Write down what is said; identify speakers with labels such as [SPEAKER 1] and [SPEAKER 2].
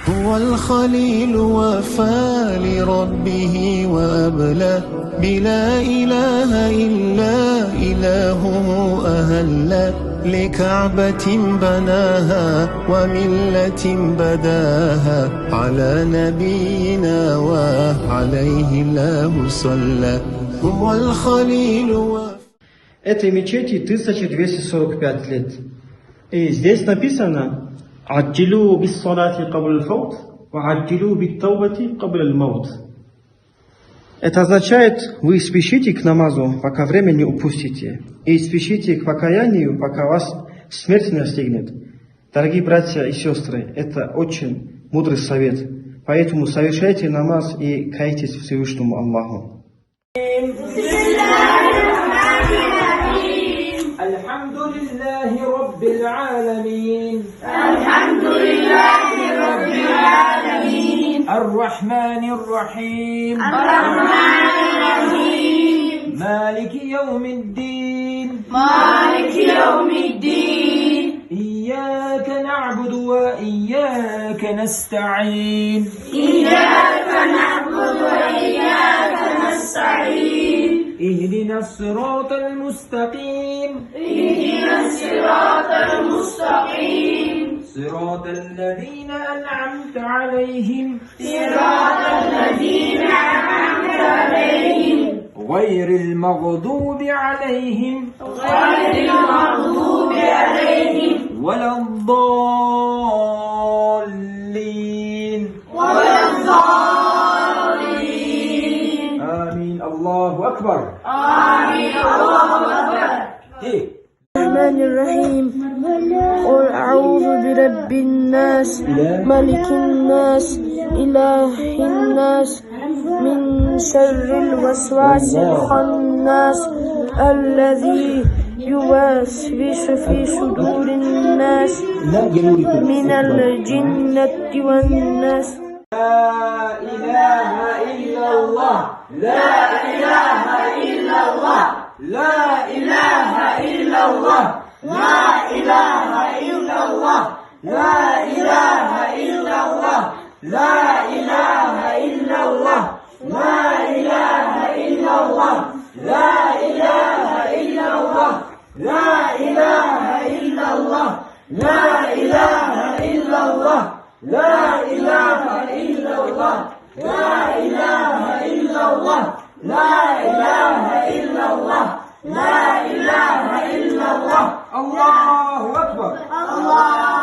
[SPEAKER 1] هو الخليل وفى لربه وأبلى بلا إله إلا إلهه أهل لكعبة بناها وملة بداها على نبينا وعليه الله صلى هو الخليل وفى.
[SPEAKER 2] Этой мечети 1245 лет. И здесь написано «Аджилу бис салати кабл аль-фаут, ва аджилу бит таубати кабл аль-маут». Это означает, вы спешите к намазу, пока время не упустите, и спешите к покаянию, пока вас смерть не настигнет. Дорогие братья и сестры, это очень мудрый совет, поэтому совершайте намаз и кайтесь Всевышнему Аллаху.
[SPEAKER 3] الحمد لله رب العالمين
[SPEAKER 4] الحمد لله رب العالمين
[SPEAKER 3] الرحمن الرحيم
[SPEAKER 4] الرحمن الرحيم
[SPEAKER 3] مالك يوم الدين
[SPEAKER 4] مالك يوم الدين
[SPEAKER 3] إياك نعبد وإياك نستعين
[SPEAKER 4] إياك نعبد وإياك نستعين
[SPEAKER 3] اهدنا الصراط المستقيم
[SPEAKER 4] اهدنا الصراط المستقيم
[SPEAKER 3] صراط الذين أنعمت عليهم
[SPEAKER 4] صراط الذين أنعمت عليهم
[SPEAKER 3] غير المغضوب عليهم
[SPEAKER 4] غير المغضوب عليهم
[SPEAKER 3] ولا الضالين
[SPEAKER 4] ولا الضالين
[SPEAKER 3] آمين. الله أكبر.
[SPEAKER 4] آمين. الله أكبر.
[SPEAKER 3] إيه.
[SPEAKER 5] الرحمن الرحيم قل أعوذ برب الناس ملك الناس إله الناس من شر الوسواس الخناس الذي يوسوس في صدور الناس من الجنة والناس.
[SPEAKER 3] لا إله إلا الله. لا إله إلا الله. لا إله إلا الله. لا إله إلا الله. لا إله إلا الله. لا إله إلا الله. لا إله إلا الله. لا إله إلا الله. لا إله إلا الله. لا إله إلا الله. لا إله إلا الله. لا إله إلا الله. لا إله إلا الله. لا إله إلا الله. الله أكبر.
[SPEAKER 4] الله